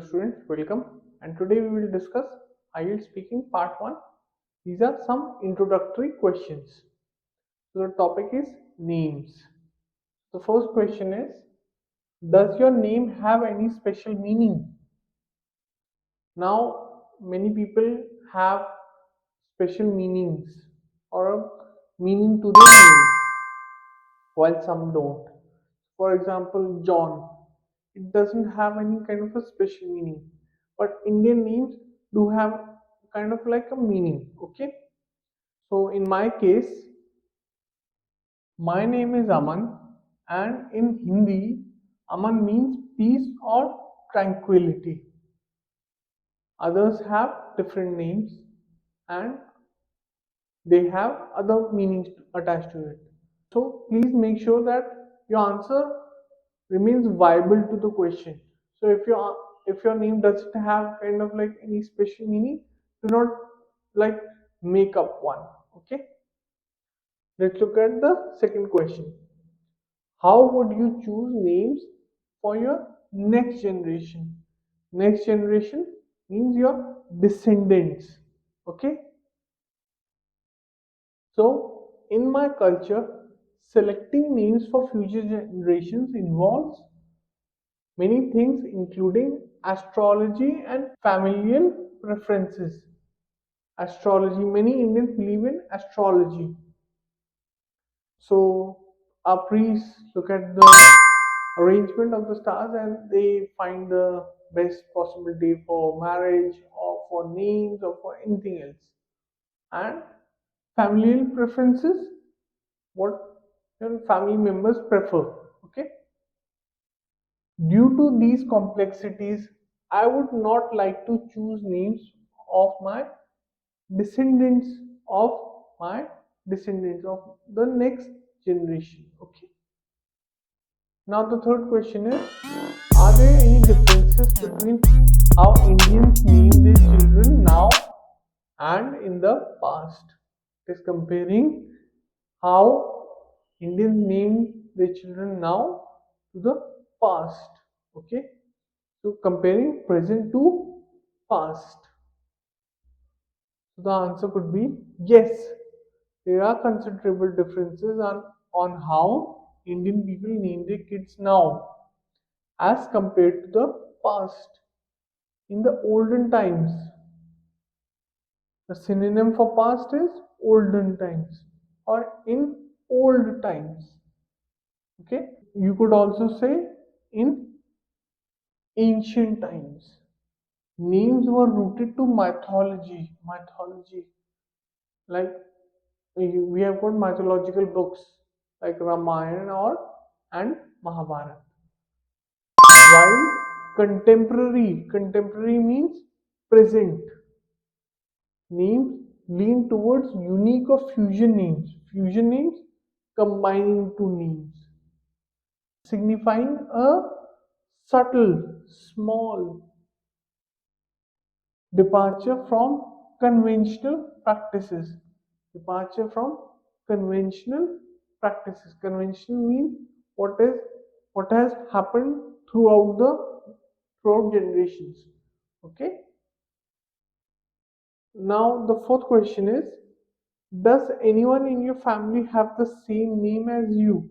students, welcome, and today we will discuss IELTS Speaking Part 1. These are some introductory questions. So the topic is names. The first question is, does your name have any special meaning? Now, many people have special meanings or a meaning to their name, while some don't. For example, John. It doesn't have any kind of a special meaning, but Indian names do have kind of like a meaning. Okay, so in my case, my name is Aman, and in Hindi, Aman means peace or tranquility. Others have different names and they have other meanings attached to it. So please make sure that your answer remains viable to the question. So if your name doesn't have kind of like any special meaning, do not like make up one. Okay, let's look at the second question. How would you choose names for your next generation? Next generation means your descendants. Okay, so, in my culture, selecting names for future generations involves many things, including astrology and familial preferences. Astrology, many Indians believe in astrology. So, our priests look at the arrangement of the stars and they find the best possible day for marriage or for names or for anything else. And familial preferences, what your family members prefer. Okay, due to these complexities, I would not like to choose names of my descendants of my descendants of the next generation. Okay, now the third question is, are there any differences between how Indians name their children now and in the past? It is comparing how Indians name their children now to the past. Okay, so comparing present to past. So the answer could be yes. There are considerable differences on how Indian people name their kids now as compared to the past. In the olden times, the synonym for past is olden times or in old times. Okay, you could also say in ancient times. Names were rooted to mythology. Like we have got mythological books like Ramayana or and Mahabharata. While contemporary means present. Names lean towards unique or fusion names. Fusion names combining two names, signifying a subtle, small departure from conventional practices. Departure from conventional practices. Conventional means what is what has happened throughout generations. Okay. Now the fourth question is, does anyone in your family have the same name as you?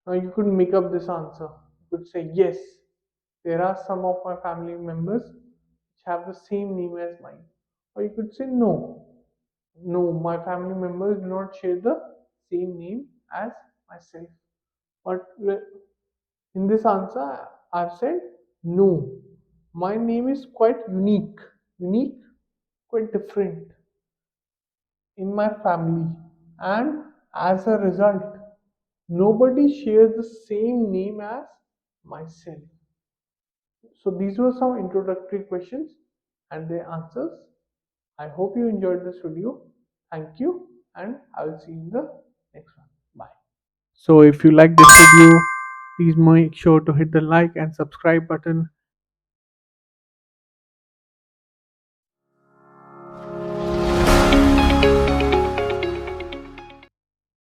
Now you could make up this answer. You could say yes. There are some of my family members which have the same name as mine. Or you could say no. No, my family members do not share the same name as myself. But in this answer, I've said no. My name is quite unique. Unique, quite different in my family. And as a result, nobody shares the same name as myself. So these were some introductory questions and their answers. I hope you enjoyed this video. Thank you, and I will see you in the next one. Bye. So if you like this video, please make sure to hit the like and subscribe button